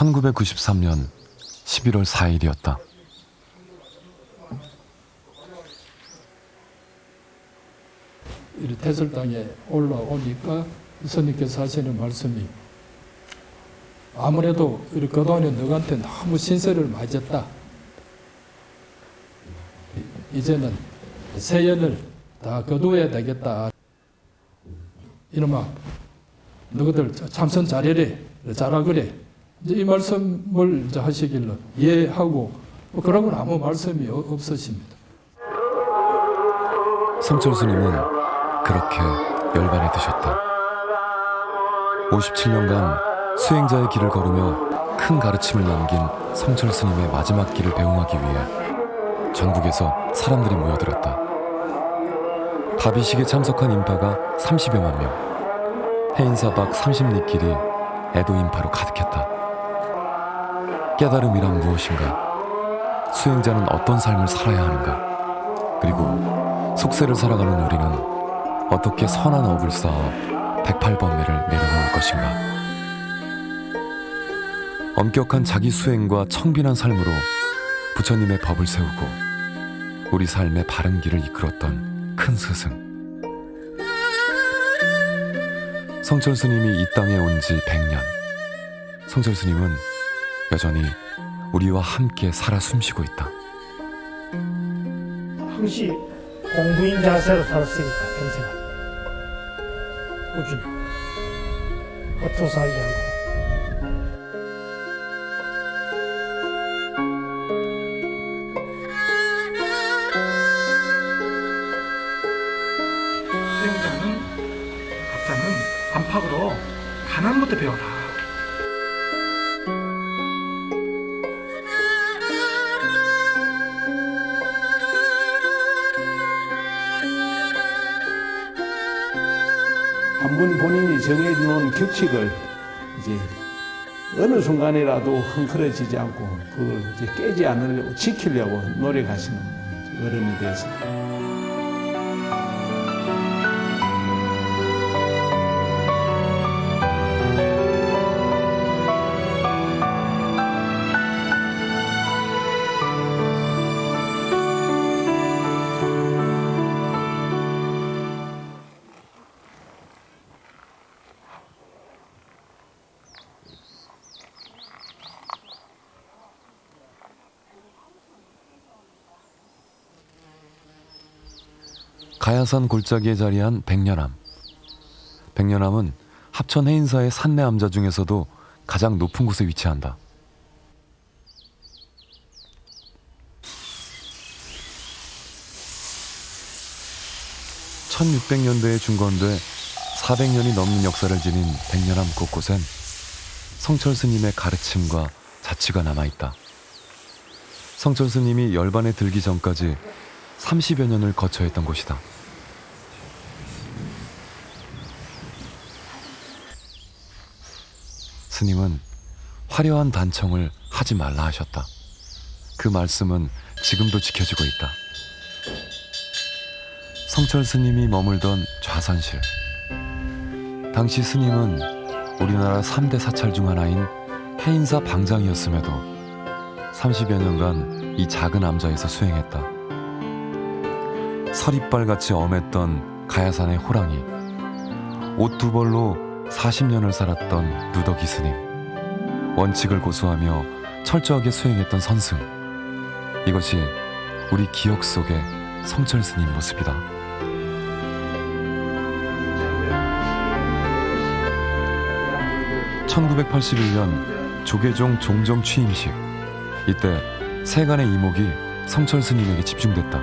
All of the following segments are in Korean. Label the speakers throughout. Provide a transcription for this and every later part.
Speaker 1: 1993년 11월 4일이었다.
Speaker 2: 이 태설당에 올라오니까 스님께서 하시는 말씀이 아무래도 그동안에 너한테 너무 신세를 맞았다. 이제는 세연을 다 거두어야 되겠다. 이놈아, 너희들 참선 잘해래, 잘하거래. 이제 이 말씀을 이제 하시길래 이해하고 그러고는 아무 말씀이 없으십니다.
Speaker 1: 성철 스님은 그렇게 열반에 드셨다. 57년간 수행자의 길을 걸으며 큰 가르침을 남긴 성철 스님의 마지막 길을 배웅하기 위해 전국에서 사람들이 모여들었다. 다비식에 참석한 인파가 30여만 명. 해인사박 30리길이 애도 인파로 가득했다. 깨달음이란 무엇인가? 수행자는 어떤 삶을 살아야 하는가? 그리고 속세를 살아가는 우리는 어떻게 선한 업을 쌓아 108번뇌를 내려놓을 것인가? 엄격한 자기 수행과 청빈한 삶으로 부처님의 법을 세우고 우리 삶의 바른 길을 이끌었던 큰 스승. 성철 스님이 이 땅에 온 지 100년. 성철 스님은 여전히 우리와 함께 살아 숨쉬고 있다.
Speaker 3: 항시 공부인 자세로 살았으니까 평생 꾸준히 헛투 살지 않고.
Speaker 4: 수행자는 각자는 안팎으로 가난부터 배워라.
Speaker 5: 한번 본인이 정해놓은 규칙을 이제 어느 순간이라도 흥크러지지 않고 그걸 이제 깨지 않으려고 지키려고 노력하시는 어른이 되어서.
Speaker 1: 가야산 골짜기에 자리한 백년암. 백년암은 합천 해인사의 산내 암자 중에서도 가장 높은 곳에 위치한다. (1600년대에) 중건돼 400년이 넘는 역사를 지닌 백년암 곳곳엔 성철 스님의 가르침과 자취가 남아있다. 성철 스님이 열반에 들기 전까지 30여 년을 거처했던 곳이다. 스님은 화려한 단청을 하지 말라 하셨다. 그 말씀은 지금도 지켜지고 있다. 성철 스님이 머물던 좌선실. 당시 스님은 우리나라 3대 사찰 중 하나인 해인사 방장이었음에도 30여 년간 이 작은 암자에서 수행했다. 서리빨같이 엄했던 가야산의 호랑이, 옷 두 벌로 40년을 살았던 누더기 스님, 원칙을 고수하며 철저하게 수행했던 선승. 이것이 우리 기억 속의 성철 스님 모습이다. (1981년) 조계종 종정 취임식. 이때 세간의 이목이 성철 스님에게 집중됐다.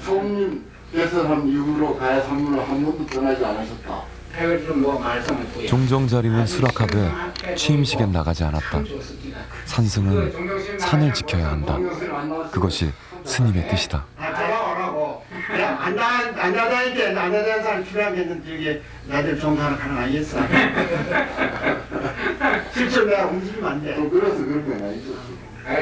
Speaker 6: 총님께서 한 이후로 가야 산문을 한 번도 떠나지 않으셨다.
Speaker 1: 종정 자리는 수락하되 취임식엔 나가지 않았다. 산승은 산을 지켜야 한다. 그것이 스님의 뜻이다.
Speaker 6: 앉아다니는 사람 필요하겠는데 이게 나들 종사를 가능하겠어. 실제로 내가 움직이면 안 돼. 그래서 그런 건 아니죠.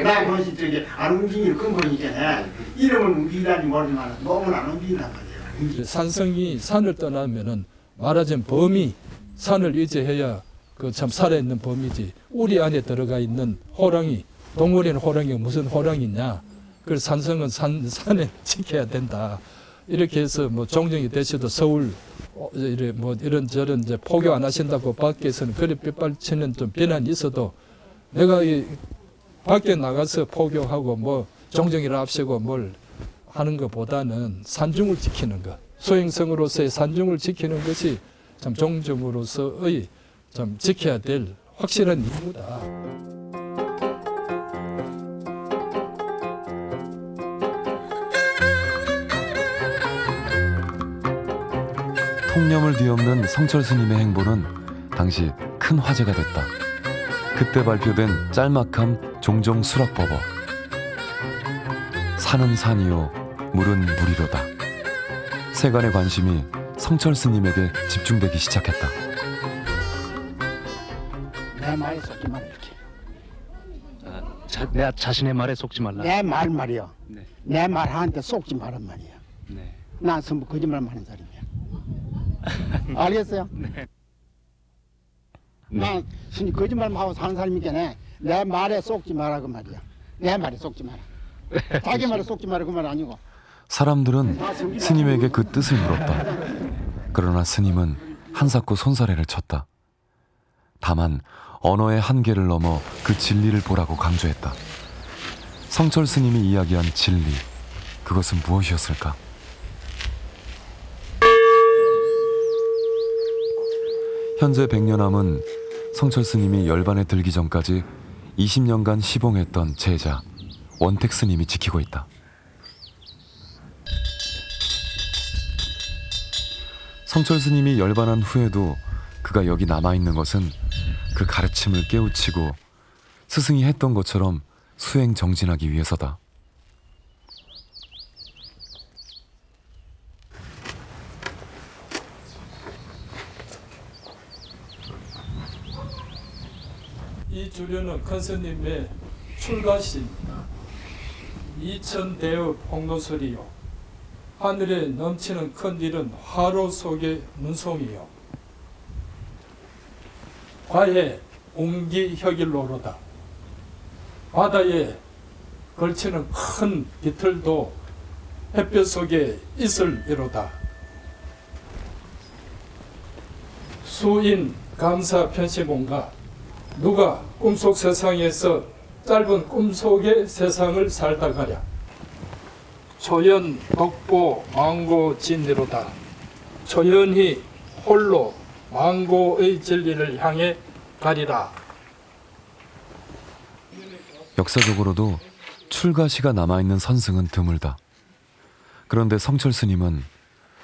Speaker 6: 나 그것이 저기 안 움직이는 근본이잖아. 이름은 움직이다니 모르지만 몸은 안 움직인단 말이야.
Speaker 2: 산성이 산을 떠나면은 말하자면 범이 산을 의지해야 그 참 살아있는 범이지. 우리 안에 들어가 있는 호랑이, 동물에는 호랑이가 무슨 호랑이냐. 그래서 산성은 산에 지켜야 된다. 이렇게 해서 뭐 종정이 되셔도 서울 이래 뭐 이런저런 이제 포교 안 하신다고 밖에서는 그래 빗발치는 좀 비난이 있어도 내가 이 밖에 나가서 포교하고 뭐 종정이를 앞세고 뭘 하는 것보다는 산중을 지키는 것, 수행성으로서의 산중을 지키는 것이 참 종정으로서의 참 지켜야 될 확실한 임무다.
Speaker 1: 통념을 뒤엎는 성철 스님의 행보는 당시 큰 화제가 됐다. 그때 발표된 짤막한 종정 수락법어. 산은 산이요, 물은 물이로다. 세간의 관심이 성철 스님에게 집중되기 시작했다.
Speaker 7: 내 말에 속지 말라 이렇게.
Speaker 8: 내 자신의 말에 속지 말라.
Speaker 7: 내 말이야.
Speaker 8: 네.
Speaker 7: 내 말하는데 속지 말란 말이야.
Speaker 8: 네.
Speaker 7: 난 전부 거짓말 하는 사람이야. 알겠어요?
Speaker 8: 네.
Speaker 7: 난 순이 거짓말만 하고 사는 사람이니까 내 말에 속지 마라 그 말이야. 내 말에 속지 마라. 자기 말에 속지 마라 그 말 아니고.
Speaker 1: 사람들은 스님에게 그 뜻을 물었다. 그러나 스님은 한사코 손사래를 쳤다. 다만 언어의 한계를 넘어 그 진리를 보라고 강조했다. 성철 스님이 이야기한 진리, 그것은 무엇이었을까? 현재 백년암은 성철 스님이 열반에 들기 전까지 20년간 시봉했던 제자 원택 스님이 지키고 있다. 성철 스님이 열반한 후에도 그가 여기 남아있는 것은 그 가르침을 깨우치고 스승이 했던 것처럼 수행 정진하기 위해서다.
Speaker 2: 이 주류는 큰 스님의 출가시입니다. 이천대의 폭로설이요. 하늘에 넘치는 큰 일은 화로 속의 눈송이요. 과에 옹기혁일로로다. 바다에 걸치는 큰 깃털도 햇볕 속에 있을 이로다. 수인 감사 편시본가. 누가 꿈속 세상에서 짧은 꿈속의 세상을 살다 가랴. 초연 독보 망고 진리로다. 초연히 홀로 망고의 진리를 향해 가리라.
Speaker 1: 역사적으로도 출가시가 남아있는 선승은 드물다. 그런데 성철 스님은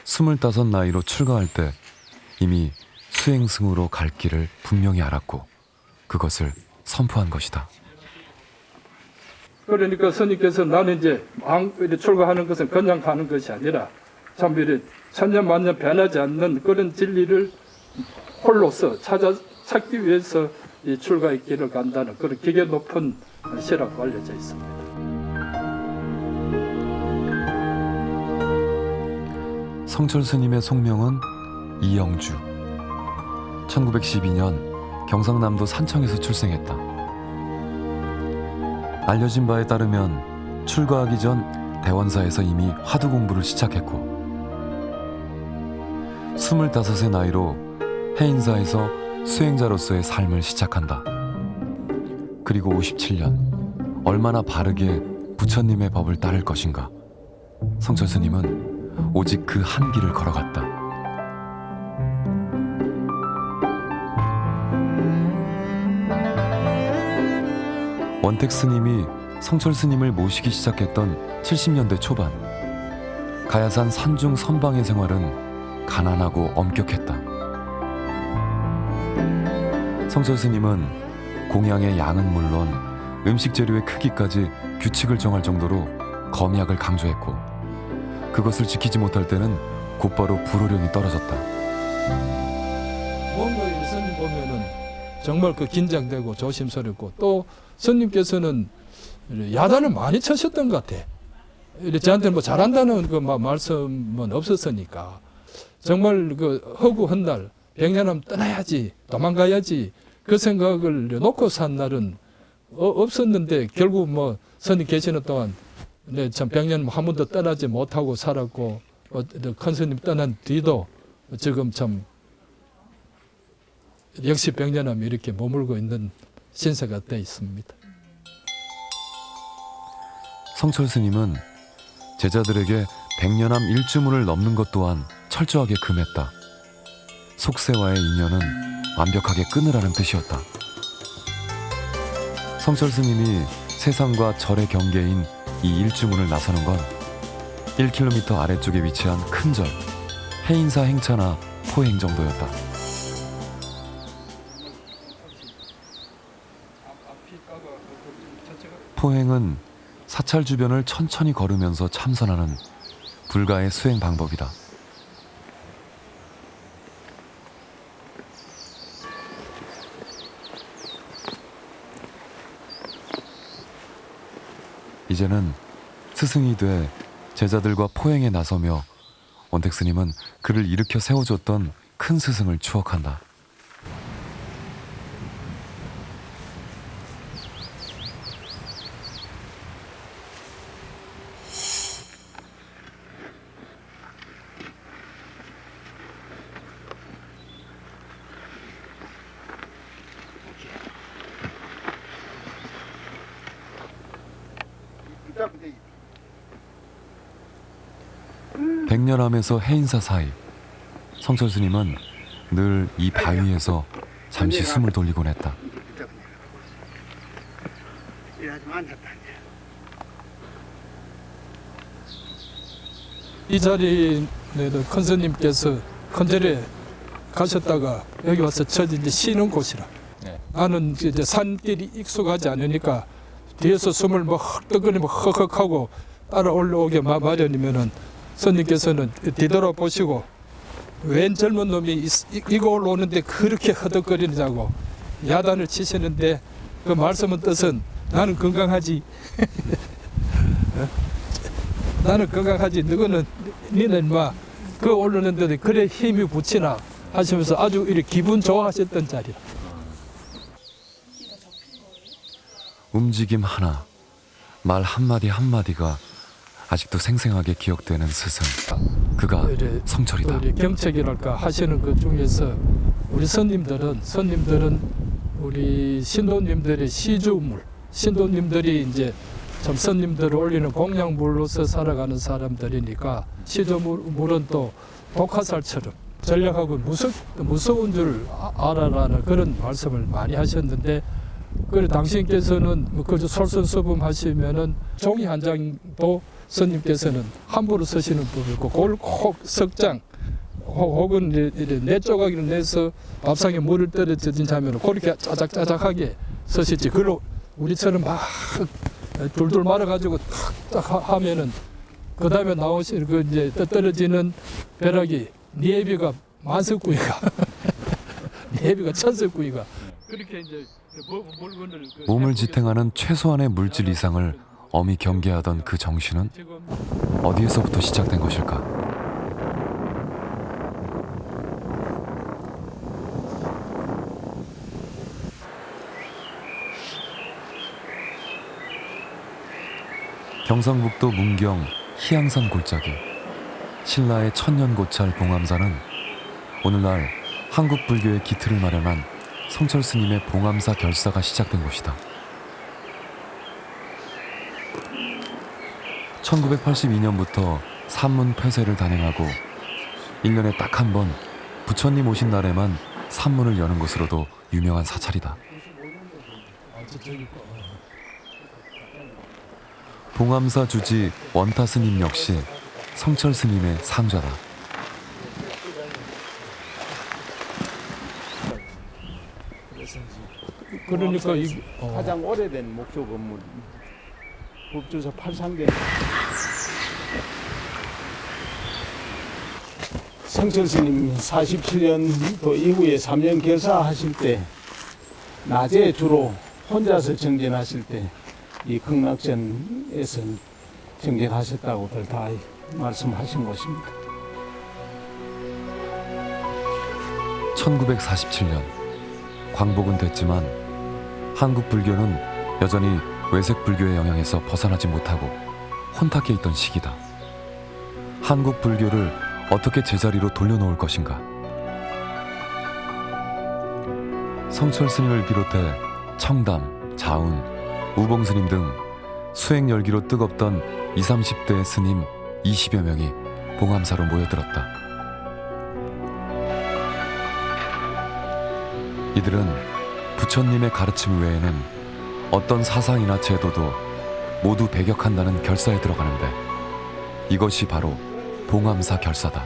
Speaker 1: 25 나이로 출가할 때 이미 수행승으로 갈 길을 분명히 알았고 그것을 선포한 것이다.
Speaker 2: 그러니까 스님께서 나는 이제 출가하는 것은 그냥 가는 것이 아니라 참 이래 천년만년 변하지 않는 그런 진리를 홀로서 찾기 위해서 이 출가의 길을 간다는 그런 기계 높은 시라고 알려져 있습니다.
Speaker 1: 성철 스님의 속명은 이영주. 1912년 경상남도 산청에서 출생했다. 알려진 바에 따르면 출가하기 전 대원사에서 이미 화두 공부를 시작했고 25의 나이로 해인사에서 수행자로서의 삶을 시작한다. 그리고 57년 얼마나 바르게 부처님의 법을 따를 것인가. 성철 스님은 오직 그 한 길을 걸어갔다. 원택 스님이 성철 스님을 모시기 시작했던 70년대 초반, 가야산 산중 선방의 생활은 가난하고 엄격했다. 성철 스님은 공양의 양은 물론 음식 재료의 크기까지 규칙을 정할 정도로 검약을 강조했고 그것을 지키지 못할 때는 곧바로 불호령이 떨어졌다.
Speaker 2: 뭔가 이 스님 보면은 정말 그 긴장되고 조심스럽고 또 스님께서는 야단을 많이 쳐셨던 것 같아. 저한테는 뭐 잘한다는 그 말씀은 없었으니까 정말 그 허구한 날 백년하면 떠나야지 도망가야지 그 생각을 놓고 산 날은 없었는데 결국 뭐 스님 계시는 동안 참 100년 한 번도 떠나지 못하고 살았고 큰 스님 떠난 뒤도 지금 참 역시 100년하면 이렇게 머물고 있는 신세가 되어 있습니다.
Speaker 1: 성철 스님은 제자들에게 100년암 일주문을 넘는 것 또한 철저하게 금했다. 속세와의 인연은 완벽하게 끊으라는 뜻이었다. 성철 스님이 세상과 절의 경계인 이 일주문을 나서는 건 1km 아래쪽에 위치한 큰 절, 해인사 행차나 포행 정도였다. 포행은 사찰 주변을 천천히 걸으면서 참선하는 불가의 수행 방법이다. 이제는 스승이 돼 제자들과 포행에 나서며 원택 스님은 그를 일으켜 세워줬던 큰 스승을 추억한다. 백년암에서 해인사 사이, 성철 스님은 늘 이 바위에서 잠시 숨을 돌리곤 했다.
Speaker 2: 이 자리에도 큰 스님께서 큰절에 가셨다가 여기 와서 저 이제 쉬는 곳이라. 나는 이제 산길이 익숙하지 않으니까 뒤에서 숨을 뭐 헐떡거리고 헉헉하고 따라 올라오게 마련이면은 스님께서는 뒤돌아보시고 웬 젊은 놈이 이거 올라오는데 그렇게 허덕거리느냐고 야단을 치시는데 그 말씀은 뜻은 나는 건강하지. 나는 건강하지. 너는 니는 인마 그 오르는데 그래 힘이 붙이나 하시면서 아주 이렇게 기분 좋아하셨던 자리라.
Speaker 1: 움직임 하나, 말 한마디 한마디가 아직도 생생하게 기억되는 스승. 그가 성철이다.
Speaker 2: 우리 경책이랄까 하시는 것 중에서 우리 스님들은 우리 신도님들의 시주물, 신도님들이 이제 참 스님들을 올리는 공양물로서 살아가는 사람들이니까 시주물은 또 독화살처럼 전략하고 무서운 줄 알아라는 그런 말씀을 많이 하셨는데, 그래 당신께서는 그저 솔선수범하시면은 종이 한 장도 스님께서는 함부로 쓰시는 법이 있고 그걸 꼭 석장 혹은 네 조각을 내서 밥상에 물을 떨어뜨린 자면은 그렇게 짜작짜작하게 쓰시지. 그걸로 우리처럼 막 둘둘 말아가지고 탁탁 하면은 그 다음에 나오신 그 이제 떨어지는 벼락이 니에비가 만석구이가 니에비가 천석구이가 그렇게 이제 물건을
Speaker 1: 몸을 지탱하는 최소한의 물질 이상을 엄히 경계하던 그 정신은 어디에서부터 시작된 것일까? 경상북도 문경 희양산 골짜기 신라의 천년고찰 봉암사는 오늘날 한국 불교의 기틀을 마련한 성철 스님의 봉암사 결사가 시작된 곳이다. 1982년부터 산문 폐쇄를 단행하고 1년에 딱 한 번 부처님 오신 날에만 산문을 여는 것으로도 유명한 사찰이다. 봉암사 주지 원타 스님 역시 성철 스님의 상좌다.
Speaker 2: 그러니까
Speaker 5: 가장 오래된 목조 건물 법주사 8상대. 성철 스님 47년도 이후에 3년 결사하실 때 낮에 주로 혼자서 정진하실 때 이 극락전에서 정진하셨다고들 다 말씀하신 것입니다.
Speaker 1: 1947년 광복은 됐지만 한국 불교는 여전히 외색 불교의 영향에서 벗어나지 못하고 혼탁해 있던 시기다. 한국 불교를 어떻게 제자리로 돌려놓을 것인가? 성철 스님을 비롯해 청담, 자운, 우봉 스님 등 수행 열기로 뜨겁던 20, 30대의 스님 20여 명이 봉암사로 모여들었다. 이들은 부처님의 가르침 외에는 어떤 사상이나 제도도 모두 배격한다는 결사에 들어가는데 이것이 바로 봉암사 결사다.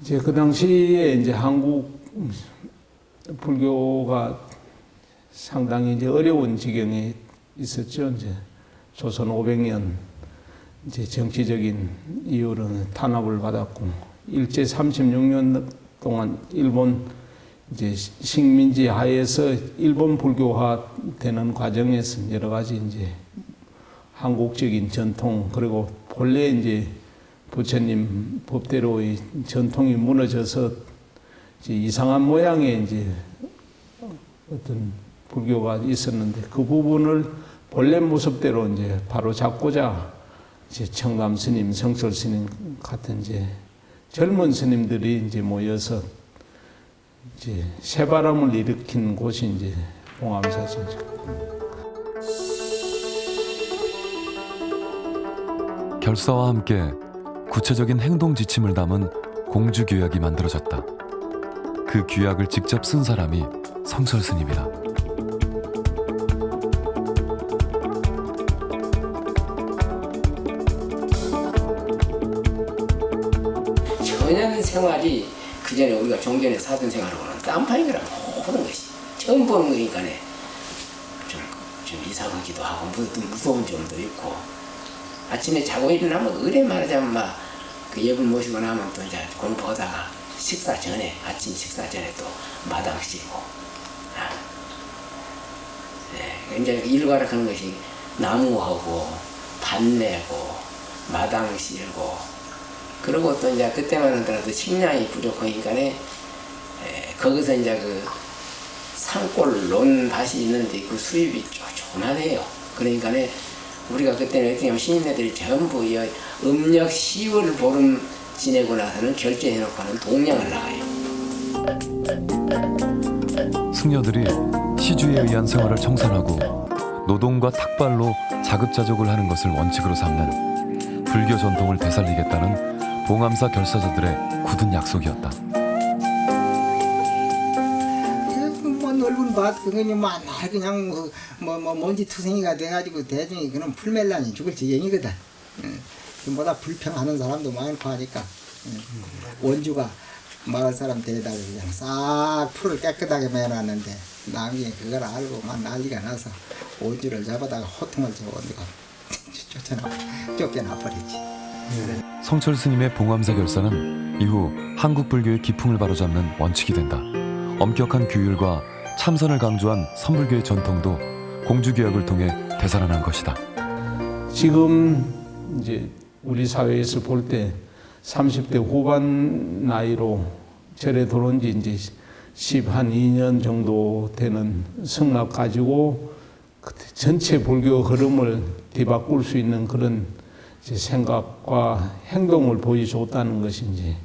Speaker 5: 이제 그 당시에 이제 한국 불교가 상당히 이제 어려운 지경에 있었죠. 이제 조선 500년 이제 정치적인 이유로는 탄압을 받았고 일제 36년 동안 일본 이제 식민지 하에서 일본 불교화 되는 과정에서 여러 가지 이제 한국적인 전통 그리고 본래 이제 부처님 법대로의 전통이 무너져서 이제 이상한 모양의 이제 어떤 불교가 있었는데 그 부분을 본래 모습대로 이제 바로 잡고자 이제 청담 스님, 성철 스님 같은 이제 젊은 스님들이 이제 모여서 이제 새바람을 일으킨 곳이 이제 봉암사죠.
Speaker 1: 결사와 함께 구체적인 행동 지침을 담은 공주 규약이 만들어졌다. 그 규약을 직접 쓴 사람이 성철 스님이다.
Speaker 8: 전혀 생활이 그전에 우리가 종전에 사던 생활하고는 딴판이라 모든 것이 처음 보는 거니까 좀 이상하기도 하고 무서운 점도 있고 아침에 자고 일어나면 의뢰 말하자면 막 그 예불 모시고 나면 또 이제 공부하다가 식사 전에 아침 식사 전에 또 마당 씻고 이제 일과를 하는 것이 나무하고 밭 내고 마당 씻고 그리고 또 이제 그때만 하더라도 식량이 부족하니까 거기서 이제 그 산골 논밭이 있는데 그 수입이 조그만해요. 그러니까 우리가 그때는 어떻게 하면 시민들이 전부 음력 10월 보름 지내고 나서는 결제해놓고는 동량을 나가요.
Speaker 1: 승려들이 시주에 의한 생활을 청산하고 노동과 탁발로 자급자족을 하는 것을 원칙으로 삼는 불교 전통을 되살리겠다는 봉암사 결사자들의 굳은 약속이었다.
Speaker 9: 넓은 밭 그거니 맨날 그냥 뭐 먼지 투성이가 돼가지고 대중이 그런 풀멜라니 죽을 지경이거든. 그보다 불평하는 사람도 많고 하니까 원주가 마을 사람 데려다가 그냥 싹 풀을 깨끗하게 매놨는데 남이 그걸 알고 막 난리가 나서 원주를 잡아다가 호통을 쳐가지고 쫓겨나 버리지.
Speaker 1: 성철 스님의 봉암사 결사는 이후 한국 불교의 기풍을 바로잡는 원칙이 된다. 엄격한 규율과 참선을 강조한 선불교의 전통도 공주규약을 통해 되살아난 것이다.
Speaker 5: 지금 이제 우리 사회에서 볼 때 30대 후반 나이로 절에 들어온 지 이제 12년 정도 되는 성락 가지고 전체 불교 흐름을 뒤바꿀 수 있는 그런 이제 생각과 행동을 보여줬다는 것이 이제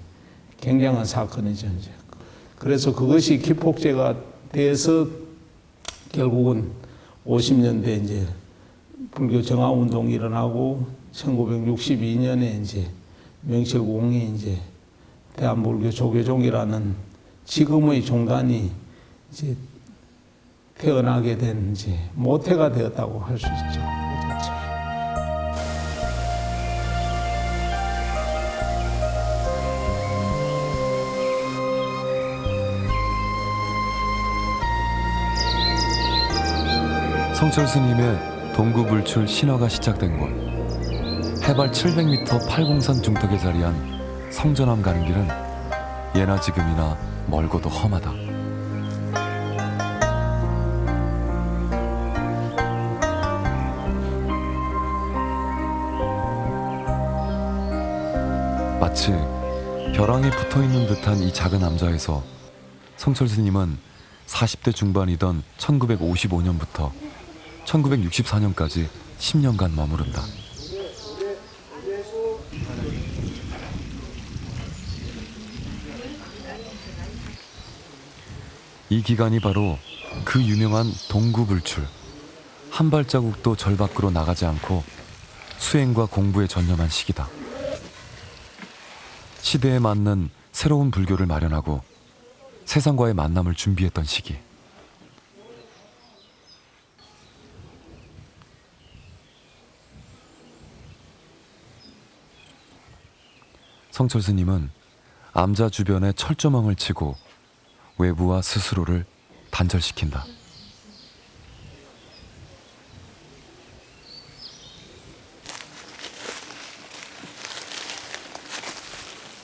Speaker 5: 굉장한 사건이죠. 이제. 그래서 그것이 기폭제가 돼서 결국은 50년대 이제 불교 정화 운동이 일어나고 1962년에 이제 명실공히 이제 대한불교 조계종이라는 지금의 종단이 이제 태어나게 된 이제 모태가 되었다고 할 수 있죠.
Speaker 1: 성철 스님의 동구불출 신화가 시작된 곳 해발 700m 팔공산 중턱에 자리한 성전암 가는 길은 예나 지금이나 멀고도 험하다. 마치 벼랑에 붙어있는 듯한 이 작은 암자에서 성철 스님은 40대 중반이던 1955년부터 1964년까지 10년간 머무른다. 이 기간이 바로 그 유명한 동구불출, 한 발자국도 절 밖으로 나가지 않고 수행과 공부에 전념한 시기다. 시대에 맞는 새로운 불교를 마련하고 세상과의 만남을 준비했던 시기. 성철 스님은 암자 주변에 철조망을 치고 외부와 스스로를 단절시킨다.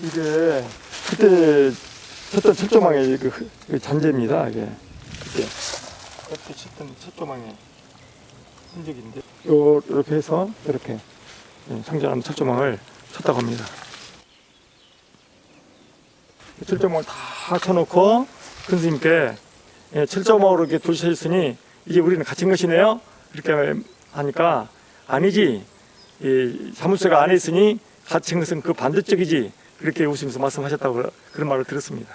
Speaker 10: 이게 그때 쳤던 철조망의 그 잔재입니다. 이게 그때 쳤던 철조망의 흔적인데 이렇게 해서 이렇게 상전하는 철조망을 쳤다고 합니다. 철조망을 다 쳐놓고 큰 스님께 철조망으로 이렇게 둘러있으니 이제 우리는 갇힌 것이네요. 이렇게 하니까 아니지. 이 사무소가 안에 있으니 갇힌 것은 그 반대쪽이지. 그렇게 웃으면서 말씀하셨다고 그런 말을 들었습니다.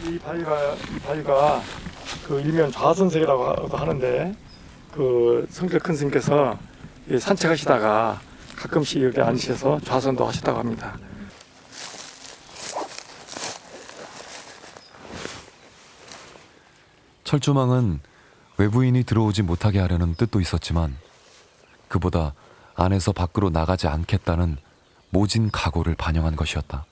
Speaker 10: 이 바위가 그 일명 좌선석이라고 하는데 그 성철 큰 스님께서 산책하시다가 가끔씩 여기 앉으셔서 좌선도 하셨다고 합니다.
Speaker 1: 철조망은 외부인이 들어오지 못하게 하려는 뜻도 있었지만 그보다 안에서 밖으로 나가지 않겠다는 모진 각오를 반영한 것이었다.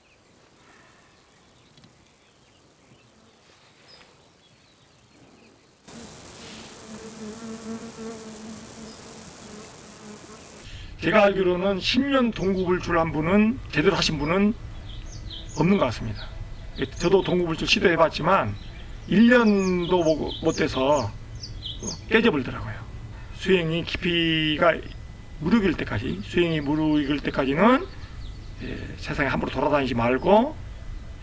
Speaker 10: 제가 알기로는 10년 동구불출 한 분은 제대로 하신 분은 없는 것 같습니다. 저도 동구불출 시도해봤지만 1년도 못 돼서 깨져버리더라고요. 수행이 깊이가 무르익을 때까지, 수행이 무르익을 때까지는 세상에 함부로 돌아다니지 말고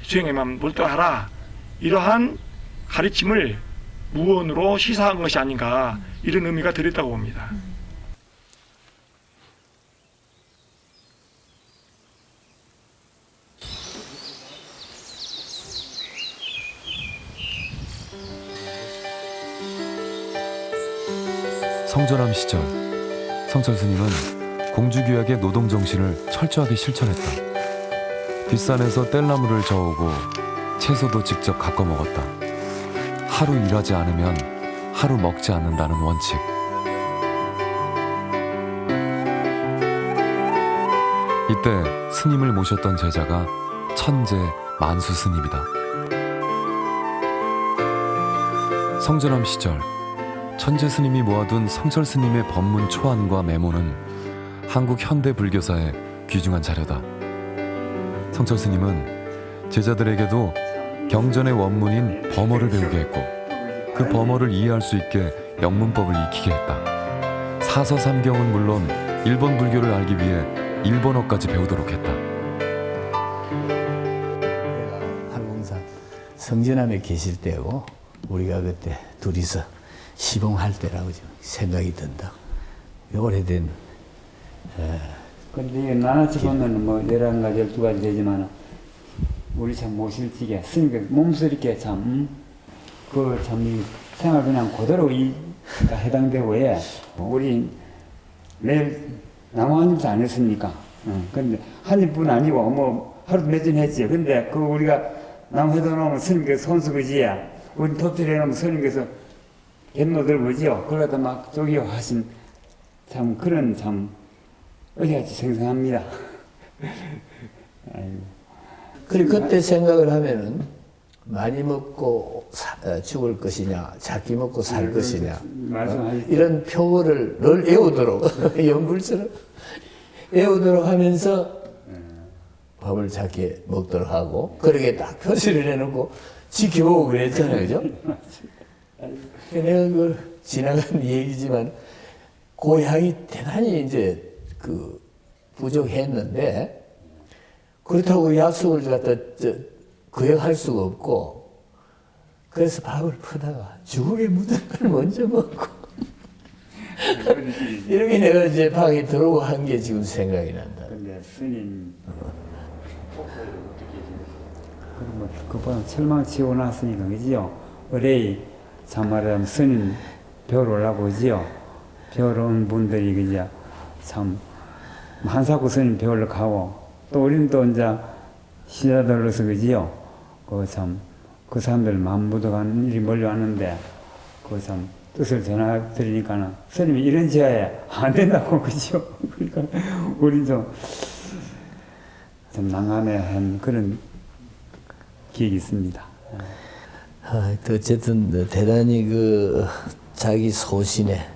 Speaker 10: 수행에만 몰두하라, 이러한 가르침을 무언으로 시사한 것이 아닌가, 이런 의미가 들었다고 봅니다.
Speaker 1: 성전암 시절 성철 스님은 공주규약의 노동정신을 철저하게 실천했다. 뒷산에서 뗄나무를 저으고 채소도 직접 가꿔 먹었다. 하루 일하지 않으면 하루 먹지 않는다는 원칙. 이때 스님을 모셨던 제자가 천재 만수 스님이다. 성전암 시절 천재 스님이 모아둔 성철 스님의 법문 초안과 메모는 한국 현대 불교사의 귀중한 자료다. 성철 스님은 제자들에게도 경전의 원문인 범어를 배우게 했고 그 범어를 이해할 수 있게 영문법을 익히게 했다. 사서삼경은 물론 일본 불교를 알기 위해 일본어까지 배우도록 했다.
Speaker 11: 항공산 성전암에 계실 때고 우리가 그때 둘이서 시봉할 때라고 생각이 든다. 오래된.
Speaker 12: 근데 나눠서 보면 뭐 11가지, 12가지 되지만 우리 참 모실지게 스님께 몸소리게 참 그 참 생활 그냥 그대로 해당되고 해. 우리 매일 나무 한 입도 안 했습니까? 근데 한 입뿐 아니고 뭐 하루도 몇 전 했지. 근데 그 우리가 나무 해다 놓으면 스님께서 손수그지. 우리 톱질해 놓으면 스님께서 갯노들 보지요. 그러다 막 저기 하신 참 그런 참 어디같이 생생합니다.
Speaker 11: 그리고 그때 생각을 하면은 많이 먹고 죽을 것이냐, 작게 먹고 살 것이냐, 이런 표어를 늘 외우도록 연불처럼 외우도록 하면서 밥을 작게 먹도록 하고 그렇게 딱 표시를 해놓고 지켜보고 그랬잖아요, 그죠? 내가 그 지나간 얘기지만 고향이 대단히 이제 그 부족했는데 그렇다고 약속을 갖다 거역할 수가 없고 그래서 밥을 퍼다가 죽에 묻은 걸 먼저 먹고 이렇게 내가 이제 방에 들어오고 한 게 지금 생각이 난다.
Speaker 12: 근데 스님 그러면 그보다 철망치고 났으니까 그지요. 의뢰 참말하면 스님 배우러 오려고 그지요. 배우러 온 분들이 그죠. 참 한사구 스님 배우러 가고 또 우리는 또 이제 신자들로서 그지요. 그 참 그 사람들 마음 묻어가는 일이 몰려왔는데 그 참 뜻을 전화 드리니까는 스님이 이런 지하에 안 된다고 그죠. 그러니까 우리 좀 난감해한 그런 기억이 있습니다.
Speaker 11: 어쨌든 대단히 그 자기 소신에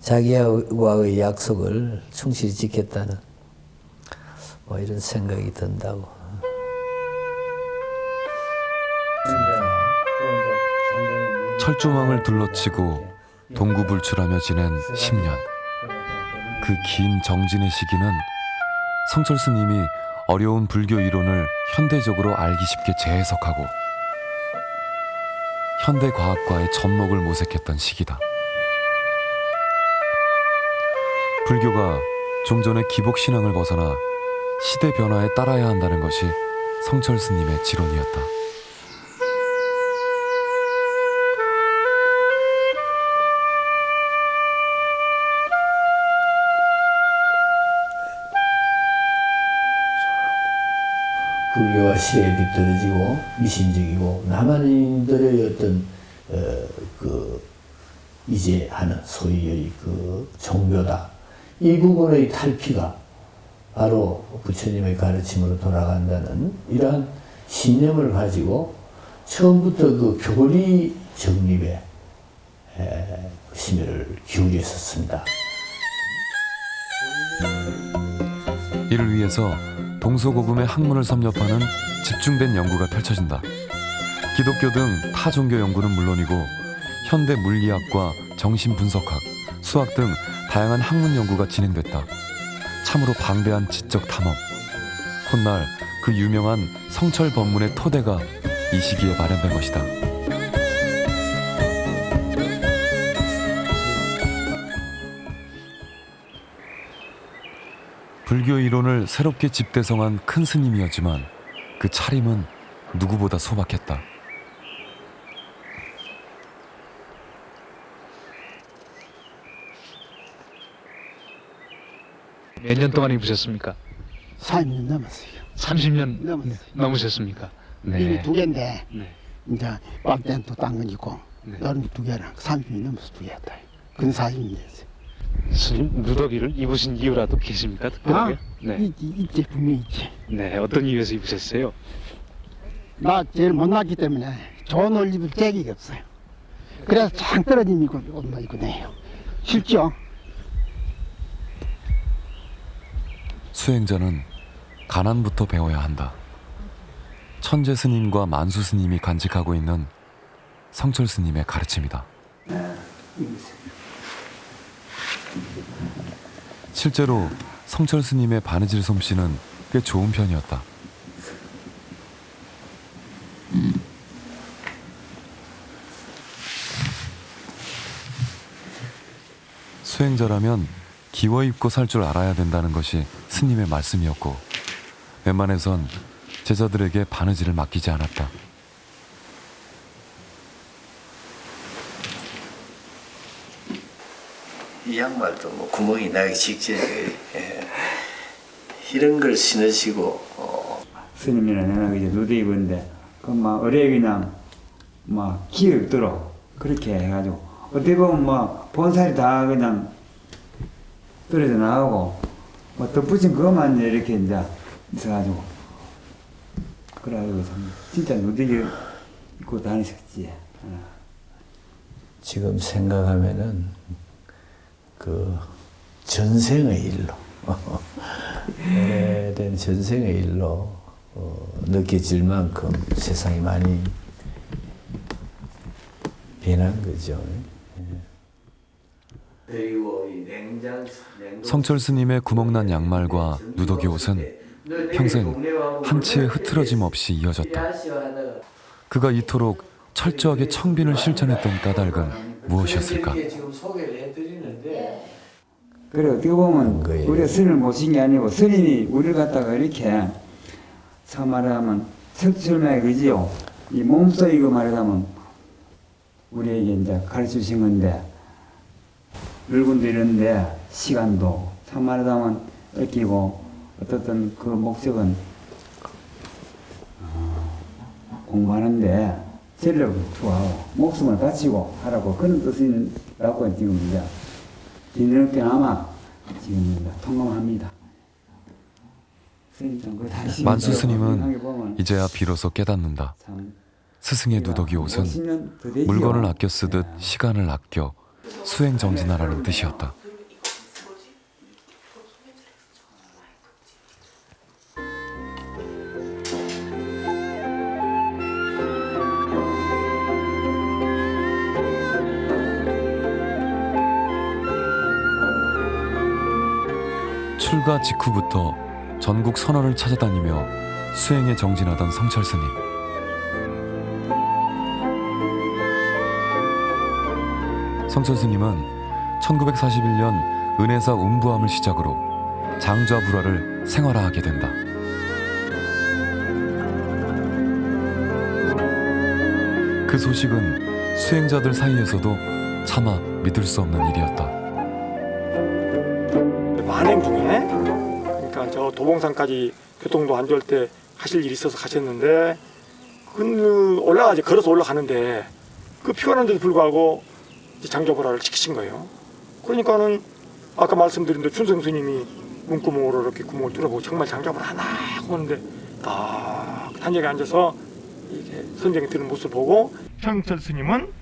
Speaker 11: 자기와의 약속을 충실히 지켰다는 뭐 이런 생각이 든다고.
Speaker 1: 철조망을 둘러치고 동구불출하며 지낸 10년. 그 긴 정진의 시기는 성철 스님이 어려운 불교 이론을 현대적으로 알기 쉽게 재해석하고 현대 과학과의 접목을 모색했던 시기다. 불교가 종전의 기복 신앙을 벗어나 시대 변화에 따라야 한다는 것이 성철 스님의 지론이었다.
Speaker 11: 불교가 시대에 비떨어지고 미신적이고 남한인들의 어떤 그 이제 하는 소위의 그 종교다. 이 부분의 탈피가 바로 부처님의 가르침으로 돌아간다는 이러한 신념을 가지고 처음부터 그 교리 정립에 심혈을 기울였었습니다.
Speaker 1: 이를 위해서 동서고금의 학문을 섭렵하는 집중된 연구가 펼쳐진다. 기독교 등 타 종교 연구는 물론이고 현대 물리학과 정신분석학, 수학 등 다양한 학문 연구가 진행됐다. 참으로 방대한 지적 탐험. 훗날 그 유명한 성철 법문의 토대가 이 시기에 마련된 것이다. 불교 이론을 새롭게 집대성한 큰 스님이었지만 그 차림은 누구보다 소박했다.
Speaker 13: 몇 년 동안 입으셨습니까?
Speaker 7: 40년 넘었어요.
Speaker 13: 30년
Speaker 7: 넘었어요.
Speaker 13: 넘으셨습니까?
Speaker 7: 이미 두 개인데
Speaker 13: 네.
Speaker 7: 이제 밤 때는 또 딴 건 있고 여름 두 개랑 30년 넘어서 두 개였다. 그건 40년 됐어요.
Speaker 13: 스님 누더기를 입으신 이유라도 계십니까? 특별하게?
Speaker 7: 있지 분명히 있지.
Speaker 13: 네, 어떤 이유에서 입으셨어요?
Speaker 7: 나 제일 못났기 때문에 좋은 옷 입을 재기가 없어요. 그래서 창 떨어지면 이거 옷만 입고 다녀요. 쉽죠?
Speaker 1: 수행자는 가난부터 배워야 한다. 천재 스님과 만수 스님이 간직하고 있는 성철 스님의 가르침이다. 실제로 성철 스님의 바느질 솜씨는 꽤 좋은 편이었다. 수행자라면 기워 입고 살 줄 알아야 된다는 것이 스님의 말씀이었고 웬만해선 제자들에게 바느질을 맡기지 않았다.
Speaker 11: 이 양말도 뭐 구멍이 나기 직전에 이런 걸 신으시고
Speaker 12: 스님이랑 내가 이제 누드 입었는데 그막 어뢰 그냥 막 기회 없도록 그렇게 해가지고 어떻게 보면 막 본살이 다 그냥 떨어져 나가고 뭐 덧붙인 그것만 이렇게 이제 있어가지고 그래가지고 참 진짜 누드 입고 다니셨지.
Speaker 11: 지금 생각하면은 그 전생의 일로 오래된 전생의 일로 느껴질 만큼 세상이 많이 변한 거죠. 그리고
Speaker 1: 성철 스님의 구멍난 양말과 누더기 옷은 평생 한 치의 흐트러짐 없이 이어졌다. 그가 이토록 철저하게 청빈을 실천했던 까닭은 무엇이었을까?
Speaker 12: 그래 어떻게 보면 우리가 스님을 모신 게 아니고 스님이 우리를 갖다가 이렇게 참 말하면 설명의 의지요. 이 몸소이고 말하자면 우리에게 이제 가르쳐 주신 건데 물건도 이런데 시간도 참 말하자면 뺏기고 어떻든 그 목적은 공부하는데 전력을 투하하고 목숨을 바치고 하라고 그런 뜻이라고 지금 이제 뒤늦게나마 지금 통감합니다.
Speaker 1: 만수 스님은 이제야 비로소 깨닫는다. 스승의 누더기 옷은 물건을 아껴 쓰듯 시간을 아껴 수행 정진하라는 뜻이었다. 출가 직후부터 전국 선원을 찾아다니며 수행에 정진하던 성철 스님. 성철 스님은 1941년 은혜사 운부함을 시작으로 장좌불화를 생활화하게 된다. 그 소식은 수행자들 사이에서도 차마 믿을 수 없는 일이었다.
Speaker 10: 만행 중에 그러니까 저 도봉산까지 교통도 안 좋을 때 하실 일이 있어서 가셨는데 이제 걸어서 올라가는데 그 피곤한데도 불구하고 장좌불화를 지키신 거예요. 그러니까는 아까 말씀드린 대로 춘성 스님이 문구멍으로 이렇게 구멍을 뚫어보고 정말 장좌불화 하나 하고 오는데 딱 단역에 앉아서 이게 선정이 드는 모습을 보고 성철 스님은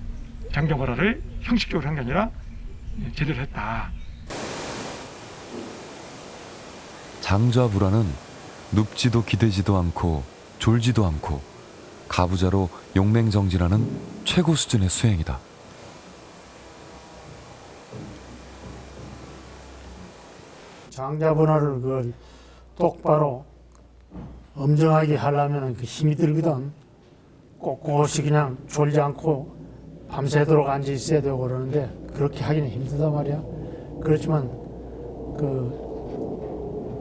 Speaker 10: 장좌불화를 형식적으로 한 게 아니라 제대로 했다.
Speaker 1: 장좌불화는 눕지도 기대지도 않고 졸지도 않고 가부좌로 용맹정진하는 최고 수준의 수행이다.
Speaker 3: 장좌불화를 그 똑바로 엄정하게 하려면 그 힘이 들거든. 꼿꼿이 그냥 졸지 않고 밤새도록 앉아 있어야 되고 그러는데 그렇게 하기는 힘들단 말이야. 그렇지만 그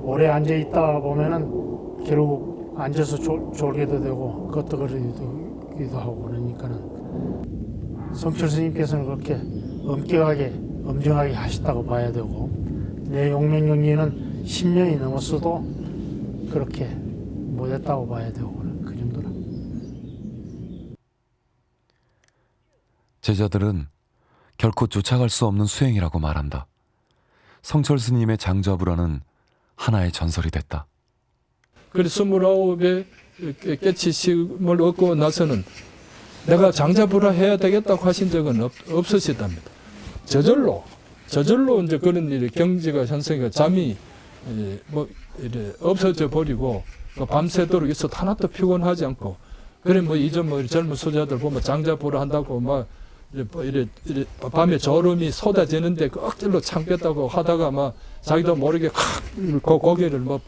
Speaker 3: 오래 앉아 있다 보면은 결국 앉아서 졸게도 되고 끄떡거리기도 하고 그러니까는 성철 스님께서는 그렇게 엄격하게 엄정하게 하셨다고 봐야 되고 내 용맹정진은 10년이 넘었어도 그렇게 못했다고 봐야 되고 그 정도라.
Speaker 1: 제자들은 결코 쫓아갈 수 없는 수행이라고 말한다. 성철 스님의 장좌불화는 하나의 전설이 됐다.
Speaker 2: 그래서 29에 깨치심을 얻고 나서는 내가 장좌불화 해야 되겠다고 하신 적은 없으시답니다. 저절로 이제 그런 일이 경지가 현상이 잠이 뭐 이래 없어져 버리고 밤새도록 있어도 하나도 피곤하지 않고 그래 뭐 이전 뭐 젊은 수자들 보면 장좌불화 한다고 막 이래 밤에 졸음이 쏟아지는데 그 억지로 참겠다고 하다가 막 자기도 모르게 고개를 뭐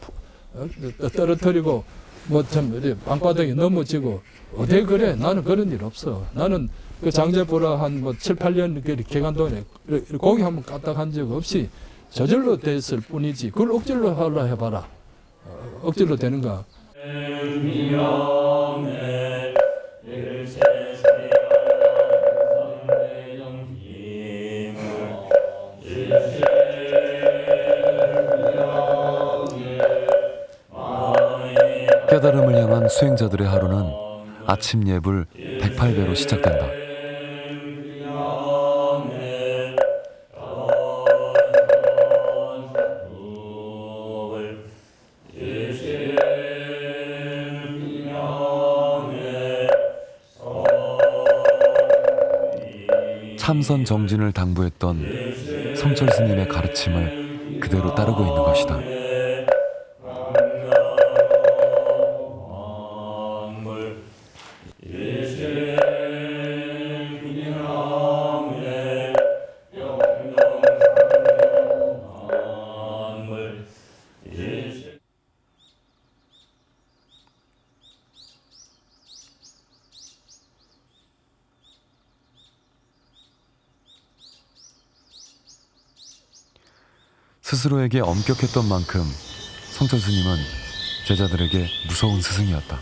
Speaker 2: 떨어뜨리고 뭐 참 방바닥에 넘어지고 어디 그래? 나는 그런 일 없어. 나는 그 장좌불화 한 뭐 7, 8년 기간 동안에 고기 한번 까딱한 적 없이 저절로 됐을 뿐이지 그걸 억지로 하려 해봐라. 억지로 되는가?
Speaker 1: 깨달음을 향한 수행자들의 하루는 아침 예불 108배로 시작된다. 참선 정진을 당부했던 성철 스님의 가르침을 그대로 따르고 있는 것이다. 스스로에게 엄격했던 만큼 성철 스님은 제자들에게 무서운 스승이었다.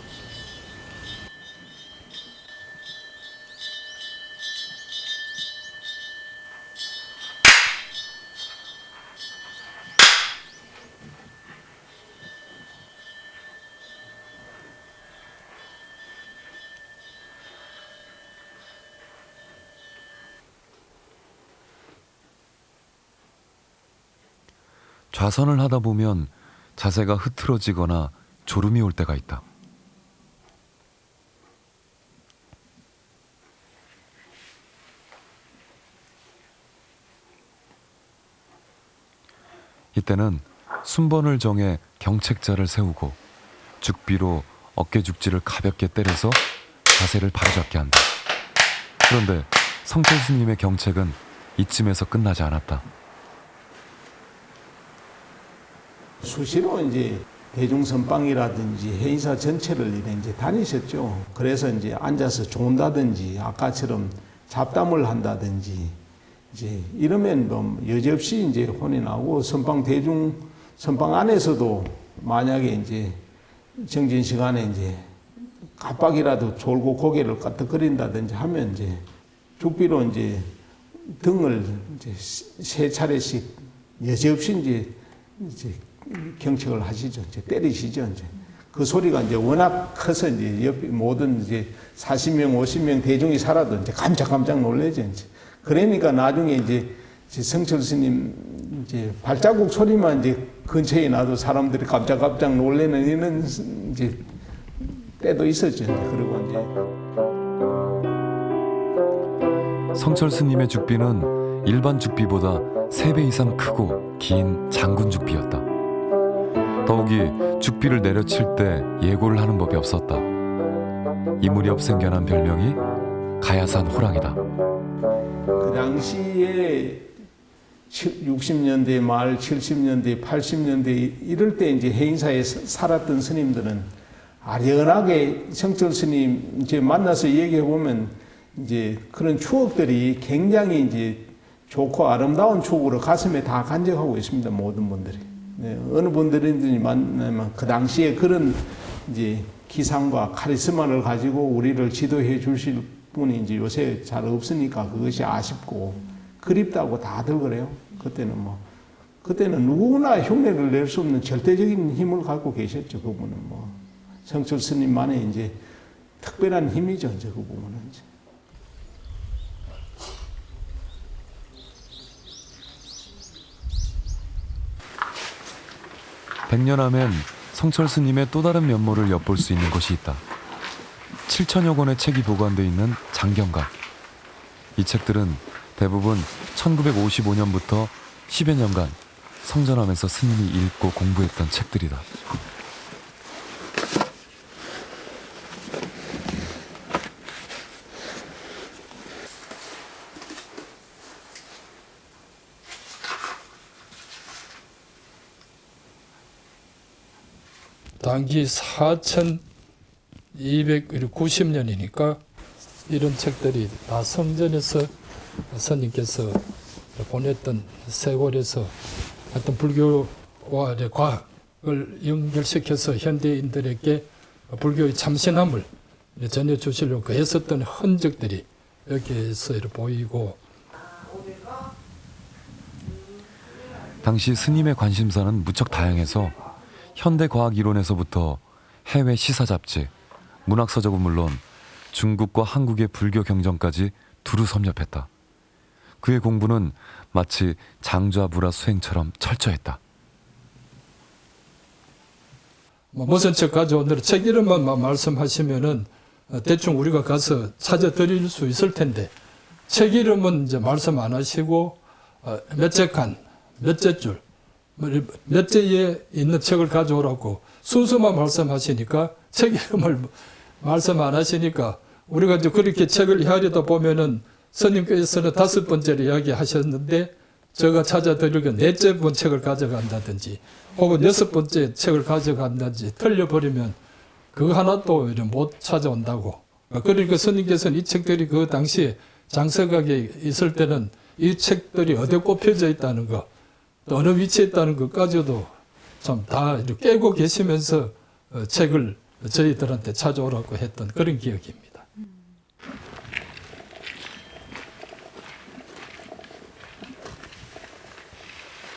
Speaker 1: 좌선을 하다 보면 자세가 흐트러지거나 졸음이 올 때가 있다. 이때는 순번을 정해 경책자를 세우고 죽비로 어깨 죽지를 가볍게 때려서 자세를 바로잡게 한다. 그런데 성철 스님의 경책은 이쯤에서 끝나지 않았다.
Speaker 5: 수시로 이제 대중선방이라든지 해인사 전체를 이제 다니셨죠. 그래서 이제 앉아서 존다든지 아까처럼 잡담을 한다든지 이제 이러면 뭐 여지없이 이제 혼이 나고 선방 안에서도 만약에 이제 정진 시간에 이제 깜빡이라도 졸고 고개를 까뜩거린다든지 하면 이제 죽비로 이제 등을 이제 세 차례씩 여지없이 이제 경책을 하시죠. 이제 때리시죠. 이제 그 소리가 이제 워낙 커서 이제 옆 모든 이제 40명, 50명 대중이 살아도 이제 깜짝 놀래죠. 이제 그러니까 나중에 이제 성철 스님 이제 발자국 소리만 이제 근처에 나도 사람들이 깜짝 놀래는 이런 이제 때도 있었죠. 그리고
Speaker 1: 이제 성철 스님의 죽비는 일반 죽비보다 3배 이상 크고 긴 장군 죽비였다. 더욱이 죽비를 내려칠 때 예고를 하는 법이 없었다. 이 무렵 생겨난 별명이 가야산 호랑이다.
Speaker 5: 그 당시에 60년대 말, 70년대, 80년대 이럴 때 이제 해인사에 살았던 스님들은 아련하게 성철 스님 이제 만나서 얘기해 보면 이제 그런 추억들이 굉장히 이제 좋고 아름다운 추억으로 가슴에 다 간직하고 있습니다. 모든 분들이. 네, 어느 분들인지 만나면 그 당시에 그런 이제 기상과 카리스마를 가지고 우리를 지도해 주실 분이 이제 요새 잘 없으니까 그것이 아쉽고 그립다고 다들 그래요. 그때는 누구나 흉내를 낼 수 없는 절대적인 힘을 갖고 계셨죠. 그분은 뭐 성철 스님만의 이제 특별한 힘이죠. 이제 그 부분은 이제.
Speaker 1: 백년하면 성철 스님의 또 다른 면모를 엿볼 수 있는 곳이 있다. 7천여 권의 책이 보관되어 있는 장경각. 이 책들은 대부분 1955년부터 10여 년간 성전하면서 스님이 읽고 공부했던 책들이다.
Speaker 2: 당기 4290년이니까 이런 책들이 다 성전에서 스님께서 보냈던 세월에서 어떤 불교와 과학을 연결시켜서 현대인들에게 불교의 참신함을 전해주시려고 했었던 흔적들이 여기에서 보이고,
Speaker 1: 당시 스님의 관심사는 무척 다양해서 현대 과학 이론에서부터 해외 시사 잡지, 문학 서적은 물론 중국과 한국의 불교 경전까지 두루 섭렵했다. 그의 공부는 마치 장좌불화 수행처럼 철저했다.
Speaker 2: 무슨 책 가져오느라 책 이름만 말씀하시면은 대충 우리가 가서 찾아 드릴 수 있을 텐데, 책 이름은 이제 말씀 안 하시고 몇째 칸, 몇째 줄, 몇째에 있는 책을 가져오라고 순서만 말씀하시니까 책 이름을 말씀 안 하시니까 우리가 이제 그렇게 책을 헤아리다 보면은 스님께서는 5번째로 이야기하셨는데 제가 찾아드리고 4째 책을 가져간다든지 혹은 6번째 책을 가져간다든지 틀려버리면 그거 하나도 못 찾아온다고. 그러니까 스님께서는 이 책들이 그 당시에 장서각에 있을 때는 이 책들이 어디에 꼽혀져 있다는 거 또 어느 위치에 있다는 것까지도 참 다 깨고 계시면서 책을 저희들한테 찾아오라고 했던 그런 기억입니다.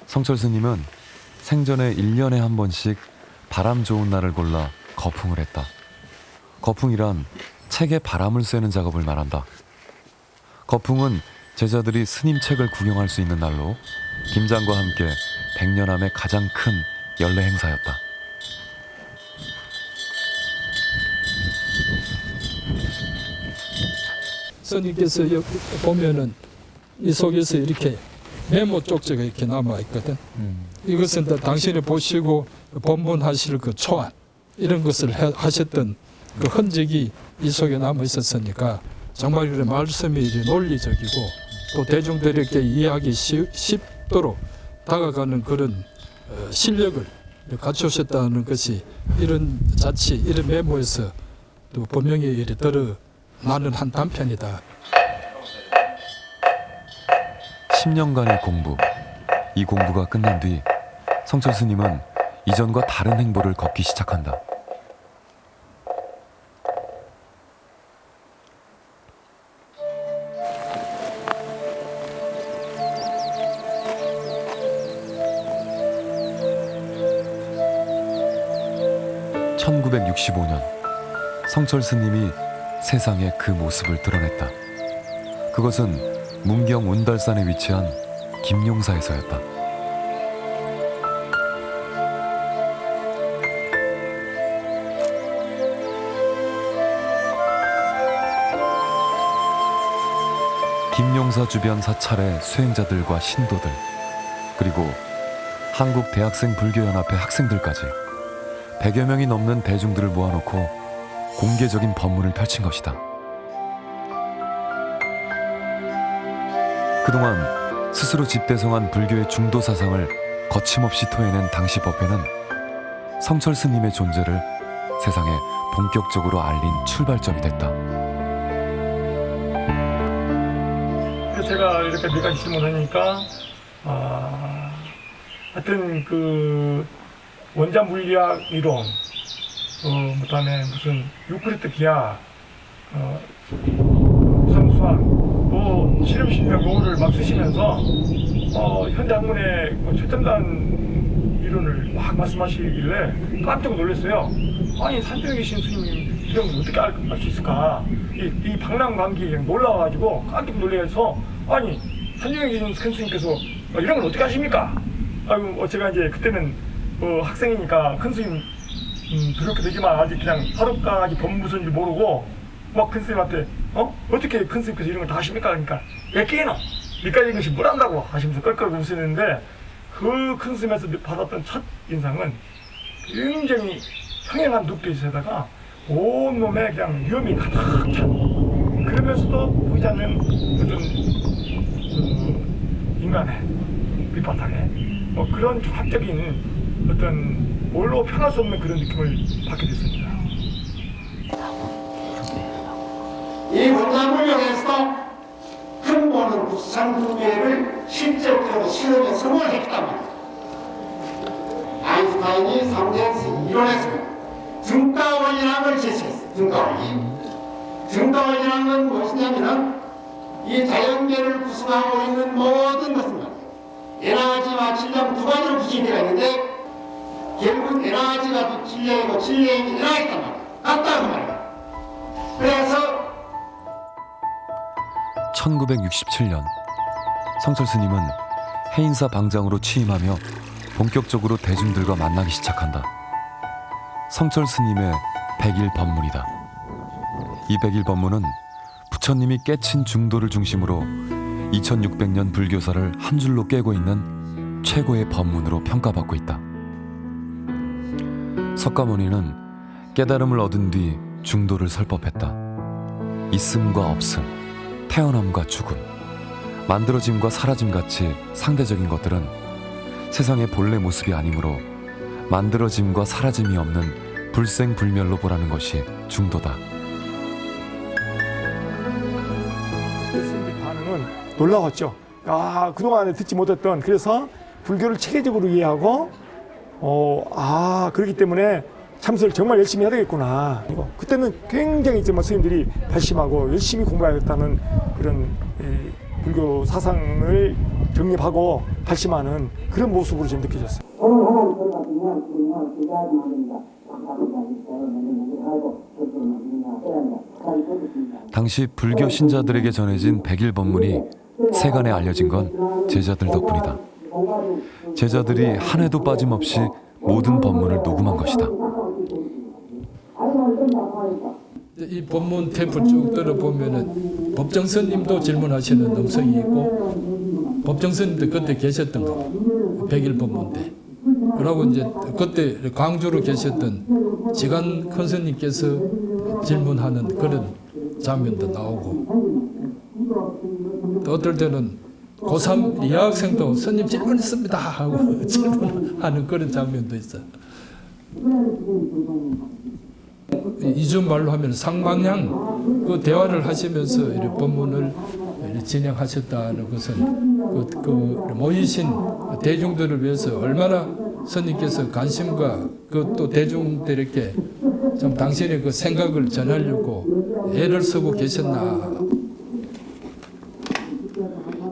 Speaker 1: 성철 스님은 생전에 1년에 한 번씩 바람 좋은 날을 골라 거풍을 했다. 거풍이란 책에 바람을 쐬는 작업을 말한다. 거풍은 제자들이 스님 책을 구경할 수 있는 날로 김장과 함께 백년암의 가장 큰 연례 행사였다.
Speaker 2: 스님께서 여기 보면은 이 속에서 이렇게 메모 쪽지가 이렇게 남아 있거든. 이것은 다 당신이 보시고 본문하실 그 초안 이런 것을 하셨던 그 흔적이 이 속에 남아 있었으니까 정말 그 말씀이 논리적이고 또 대중들에게 이해하기 쉽도록 다가가는 그런 실력을 갖추셨다는 것이 이런 자치, 이런 메모에서 또 분명히 드러나는 한 단편이다.
Speaker 1: 10년간의 공부. 이 공부가 끝난 뒤 성철 스님은 이전과 다른 행보를 걷기 시작한다. (1965년) 성철 스님이 세상에 그 모습을 드러냈다. 그것은 문경 운달산에 위치한 김용사에서였다. 김용사 주변 사찰의 수행자들과 신도들, 그리고 한국 대학생 불교연합회 학생들까지 100여 명이 넘는 대중들을 모아놓고 공개적인 법문을 펼친 것이다. 그동안 스스로 집대성한 불교의 중도 사상을 거침없이 토해낸 당시 법회는 성철 스님의 존재를 세상에 본격적으로 알린 출발점이 됐다.
Speaker 10: 제가 이렇게 몇 가지 질문하니까 하여튼 그 원자 물리학 이론, 그다음에 무슨 유클리드 기하, 우선 수학, 또 실험 실명 요구를 막 쓰시면서 현대 학문의 최첨단 이론을 막 말씀하시길래 깜짝 놀랐어요. 아니 산중에 계신 스님이 이런 걸 어떻게 알 수 있을까? 이 방랑광기에 놀라가지고 깜짝 놀라서 아니 산중에 계신 스님께서 이런 걸 어떻게 하십니까? 아이고 제가 이제 그때는 학생이니까 큰 스님 그렇게 되지만 아직 그냥 하루까지 법무선인지 모르고 막 큰 스님한테 어떻게 큰 스님께서 이런 걸 다 하십니까? 그러니까 예끼는 밑가진 것이 뭘 안다고 하시면서 껄껄 웃으시는데 그 큰 스님에서 받았던 첫 인상은 굉장히 평행한 눈빛에다가 온몸에 그냥 위험이 가득 찬 그러면서도 보이지 않는 어떤 인간의 밑바탕에 그런 종합적인 어떤 뭘로 표현할 수 없는 그런 느낌을 받게 됐습니다.
Speaker 6: 이 원자물력에서 근본은 부산구계를 실질적으로 실험에 성공을 했단 말이에요. 아인슈타인이 상대에서 이론했습니다. 등가원이라는 걸 제시했어요. 등가원. 등가원이라는 건 무엇이냐면은 이 자연계를 구성하고 있는 모든 것은 말이에요. 에너지와 질량 두 가지로 구성이 되어 있는데 결국은 에너지가 질량이고 질량이 에너지단 말이에요. 같다고 말이에요. 그래서
Speaker 1: 1967년 성철 스님은 해인사 방장으로 취임하며 본격적으로 대중들과 만나기 시작한다. 성철 스님의 100일 법문이다. 이 100일 법문은 부처님이 깨친 중도를 중심으로 2600년 불교사를 한 줄로 깨고 있는 최고의 법문으로 평가받고 있다. 석가모니는 깨달음을 얻은 뒤 중도를 설법했다. 있음과 없음, 태어남과 죽음, 만들어짐과 사라짐 같이 상대적인 것들은 세상의 본래 모습이 아니므로 만들어짐과 사라짐이 없는 불생불멸로 보라는 것이 중도다.
Speaker 10: 스님들 반응은 놀라웠죠. 그동안에 듣지 못했던 그래서 불교를 체계적으로 이해하고 그렇기 때문에 참선을 정말 열심히 해야 되겠구나. 그때는 굉장히 정말 스님들이 발심하고 열심히 공부해야겠다는 그런 불교 사상을 정립하고 발심하는 그런 모습으로 좀 느껴졌어요.
Speaker 1: 당시 불교 신자들에게 전해진 백일 법문이 세간에 알려진 건 제자들 덕분이다. 제자들이 한 해도 빠짐없이 모든 법문을 녹음한 것이다.
Speaker 2: 이 법문 템플 쭉 들어보면은 법정스님도 질문하시는 음성이 있고 법정스님도 그때 계셨던 거 백일 법문 때. 그러고 이제 그때 광주로 계셨던 지간 큰 스님께서 질문하는 그런 장면도 나오고 또 어떨 때는 고3 여학생도 스님 질문했습니다 하고 질문하는 그런 장면도 있어요. 이중 말로 하면 상방향 그 대화를 하시면서 이 법문을 진행하셨다는 것은 그 모이신 대중들을 위해서 얼마나 스님께서 관심과 그 또 대중들에게 좀 당신의 그 생각을 전하려고 애를 쓰고 계셨나.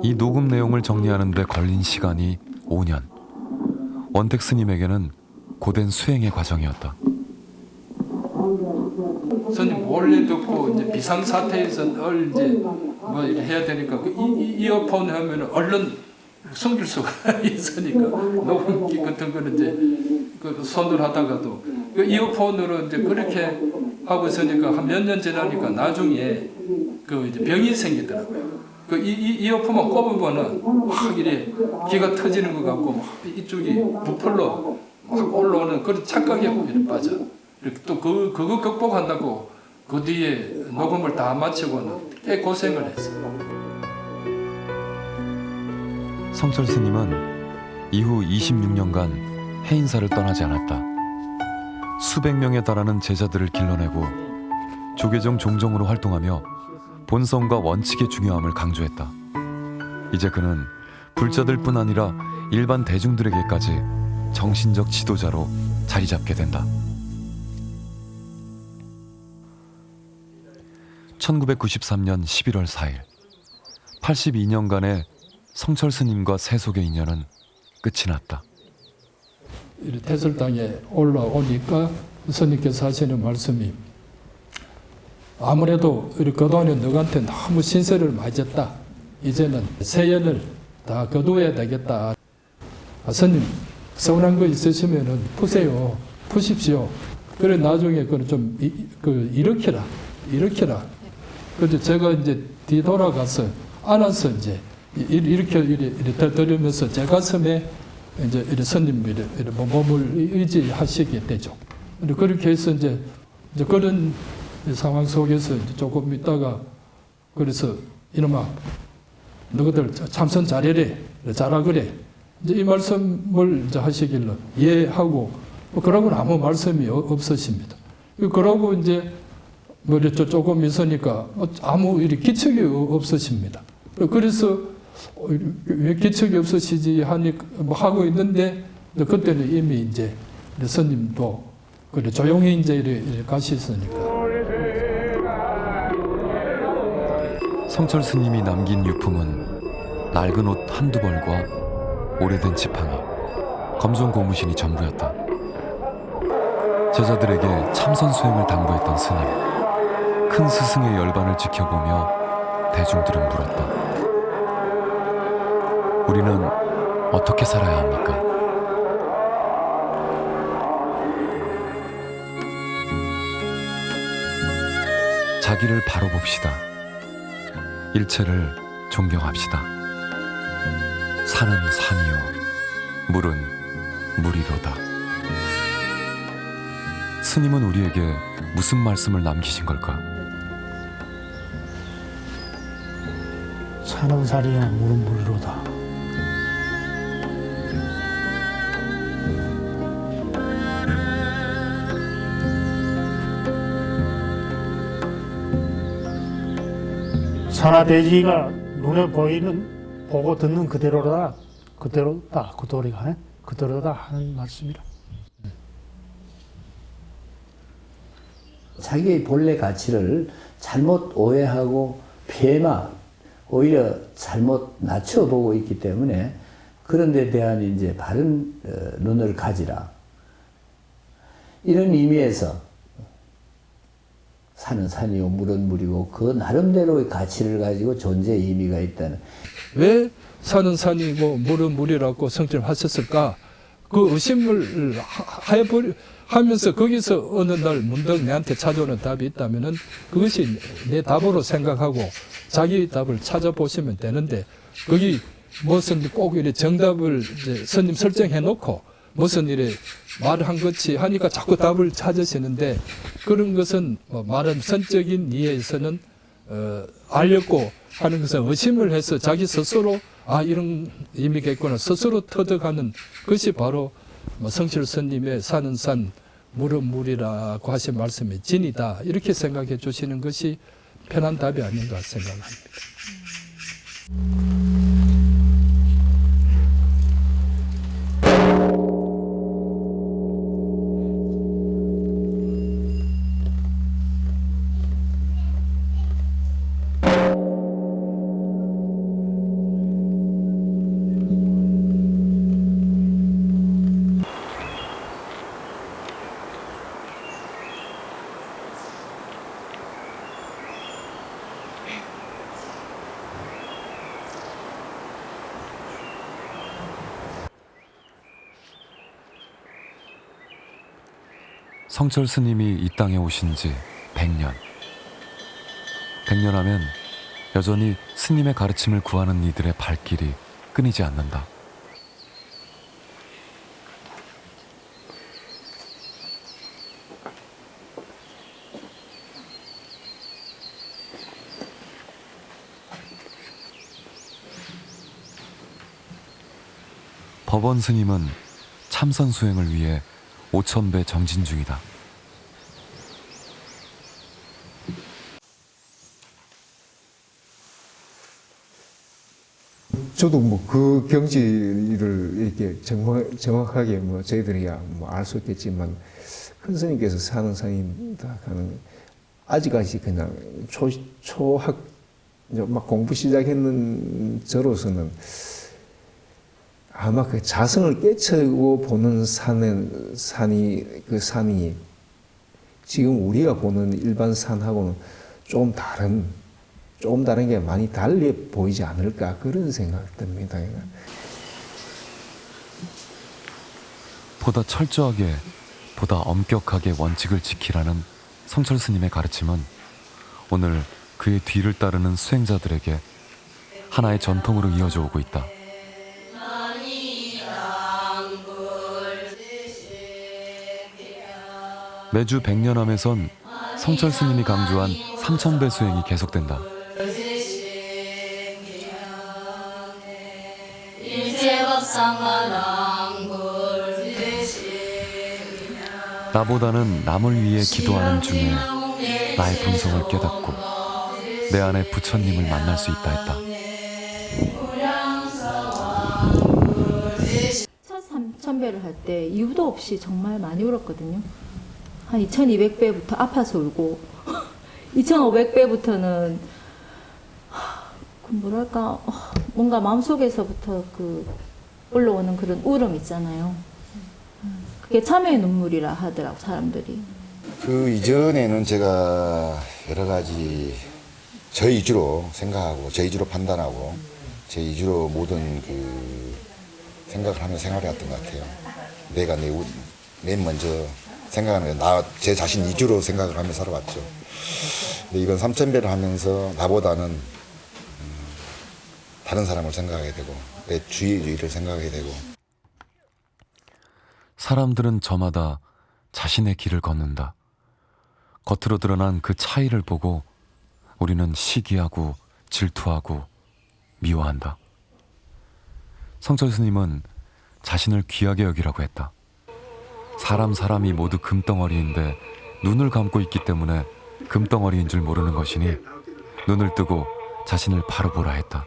Speaker 1: 이 녹음 내용을 정리하는 데 걸린 시간이 5년. 원택 스님에게는 고된 수행의 과정이었다.
Speaker 2: 스님 몰래 듣고 이제 비상 사태에서 이제 뭐 이렇게 해야 되니까 그 이어폰 하면은 얼른 숨길 수가 있으니까 녹음기 같은 거는 이제 그 손으로 하다가도 그 이어폰으로 이제 그렇게 하고 있으니까 한 몇 년 지나니까 나중에 그 이제 병이 생기더라고요. 그 이어폰만 꼽으면은 막 이래 기가 터지는 것 같고 막 이쪽이 부풀러 막 올라오는 그런 착각에 이렇게 빠져. 또 그거 극복한다고 그 뒤에 녹음을 다 마치고는 꽤 고생을 했어요.
Speaker 1: 성철 스님은 이후 26년간 해인사를 떠나지 않았다. 수백 명에 달하는 제자들을 길러내고 조계종 종정으로 활동하며 본성과 원칙의 중요함을 강조했다. 이제 그는 불자들뿐 아니라 일반 대중들에게까지 정신적 지도자로 자리 잡게 된다. 1993년 11월 4일 82년간의 성철 스님과 세속의 인연은 끝이 났다.
Speaker 2: 태설당에 올라오니까 스님께서 하시는 말씀이 아무래도 그동안에 너한테 너무 신세를 많이 졌다. 이제는 세연을 다 거두어야 되겠다. 스님 서운한 거 있으시면은 푸세요. 푸십시오. 그래 나중에 그걸 좀 일으켜라. 그래서 제가 이제 뒤돌아가서 안아서 이제 이렇게 들으면서 제 가슴에 이제 스님 몸을 의지하시게 되죠. 그렇게 해서 이제 그런 상황 속에서 이제 조금 있다가 그래서 이놈아 너희들 참선 잘해래 잘하 그래 이제 이 말씀을 이제 하시길래 예 하고 그러고는 아무 말씀이 없으십니다. 그러고 이제 뭐 조금 있으니까 아무 일이 기척이 없으십니다. 그래서 왜 기척이 없으시지 하고 있는데 그때는 이미 이제 스님도 그래 조용히 이제 이렇게 가셨으니까.
Speaker 1: 성철 스님이 남긴 유품은 낡은 옷 한두 벌과 오래된 지팡이, 검정 고무신이 전부였다. 제자들에게 참선 수행을 당부했던 스님. 큰 스승의 열반을 지켜보며 대중들은 물었다. 우리는 어떻게 살아야 합니까? 자기를 바로 봅시다. 일체를 존경합시다. 산은 산이요, 물은 물이로다. 스님은 우리에게 무슨 말씀을 남기신 걸까?
Speaker 3: 산은 산이요, 물은 물이로다. 산하대지가 눈에 보고 듣는 그대로라 그대로다, 그대로다 하는 말씀이라.
Speaker 11: 자기의 본래 가치를 잘못 오해하고 폐마, 오히려 잘못 낮춰보고 있기 때문에 그런 데 대한 이제 바른 눈을 가지라. 이런 의미에서 산은 산이요, 물은 물이고 그 나름대로의 가치를 가지고 존재의 의미가 있다는.
Speaker 2: 왜 산은 산이고 물은 물이라고 성질을 하셨을까? 그 의심을 하면서 거기서 어느 날 문득 내한테 찾아오는 답이 있다면은 그것이 내 답으로 생각하고 자기 답을 찾아보시면 되는데, 거기 무슨 꼭 이래 정답을 이제 스님 설정해 놓고 무슨 일에 말한 것이 하니까 자꾸 답을 찾으시는데, 그런 것은 말은 선적인 이해에서는 알렸고 하는 것은 의심을 해서 자기 스스로 이런 의미가 있구나 스스로 터득하는 것이 바로 성실 스님의 산은 산, 물은 물이라고 하신 말씀의 진이다, 이렇게 생각해 주시는 것이 편한 답이 아닌가 생각합니다.
Speaker 1: 성철 스님이 이 땅에 오신 지 100년. 100년 하면 여전히 스님의 가르침을 구하는 이들의 발길이 끊이지 않는다. 법원 스님은 참선 수행을 위해 5000배 정진 중이다.
Speaker 14: 저도 뭐 그 경지를 이렇게 정확하게 저희들이야 알 수 있겠지만, 큰 스님께서 사는 산이다 하는, 아직까지 그냥 초학 막 공부 시작했는 저로서는 아마 그 자성을 깨치고 보는 산이 지금 우리가 보는 일반 산하고는 좀 다른 게 많이 달리 보이지 않을까, 그런 생각이 듭니다.
Speaker 1: 보다 철저하게, 보다 엄격하게 원칙을 지키라는 성철 스님의 가르침은 오늘 그의 뒤를 따르는 수행자들에게 하나의 전통으로 이어져 오고 있다. 매주 100년암에선 성철 스님이 강조한 3000배 수행이 계속된다. 나보다는 남을 위해 기도하는 중에 나의 본성을 깨닫고 내 안에 부처님을 만날 수 있다 했다.
Speaker 15: 첫 3000배를 할 때 이유도 없이 정말 많이 울었거든요. 한 2200배부터 아파서 울고 2500배부터는 뭐랄까 뭔가 마음속에서부터 그 올라오는 그런 울음 있잖아요. 그게 참회의 눈물이라 하더라고 사람들이.
Speaker 16: 그 이전에는 제가 여러 가지 저 위주로 생각하고 저 위주로 판단하고 제 위주로 모든 그 생각을 하며 생활해왔던 것 같아요. 내가 맨 먼저 생각하는 제 자신 위주로 생각을 하며 살아왔죠. 근데 이번 3000배를 하면서 나보다는 다른 사람을 생각하게 되고 내 주위를 생각하게 되고.
Speaker 1: 사람들은 저마다 자신의 길을 걷는다. 겉으로 드러난 그 차이를 보고 우리는 시기하고 질투하고 미워한다. 성철 스님은 자신을 귀하게 여기라고 했다. 사람이 모두 금덩어리인데 눈을 감고 있기 때문에 금덩어리인 줄 모르는 것이니 눈을 뜨고 자신을 바로 보라 했다.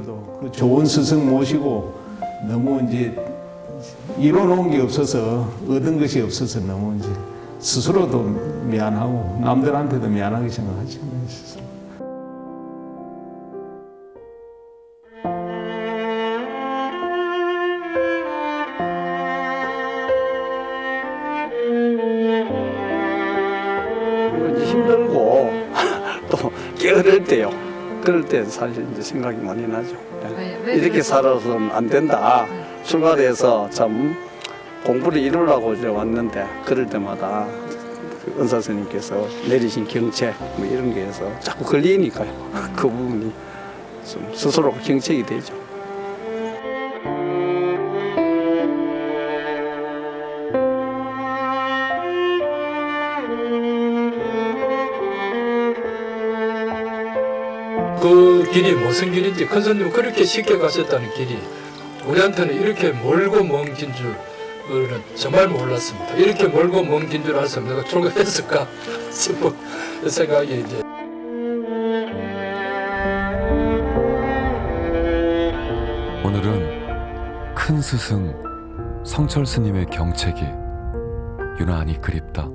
Speaker 5: 그 좋은 스승 모시고 너무 이제 이뤄놓은 게 없어서 얻은 것이 없어서 너무 이제 스스로도 미안하고 남들한테도 미안하게 생각하죠.
Speaker 17: 힘들고 또 게으를 때요. 그럴 때 사실 이제 생각이 많이 나죠.
Speaker 18: 왜
Speaker 17: 이렇게 살아서는 안 된다. 출가돼서 참 공부를 이루려고 이제 왔는데 그럴 때마다 그 은사 스님께서 내리신 경책 뭐 이런 게에서 자꾸 걸리니까요. 그 부분이 좀 스스로 경책이 되죠.
Speaker 2: 그 길이 무슨 길인지 큰 스님은 그렇게 쉽게 가셨다는 길이 우리한테는 이렇게 멀고 먼 긴 줄은 정말 몰랐습니다. 이렇게 멀고 먼 긴 줄 알았으면 내가 출가했을까 싶은 생각이 이제.
Speaker 1: 오늘은 큰 스승 성철 스님의 경책이 유난히 그립다.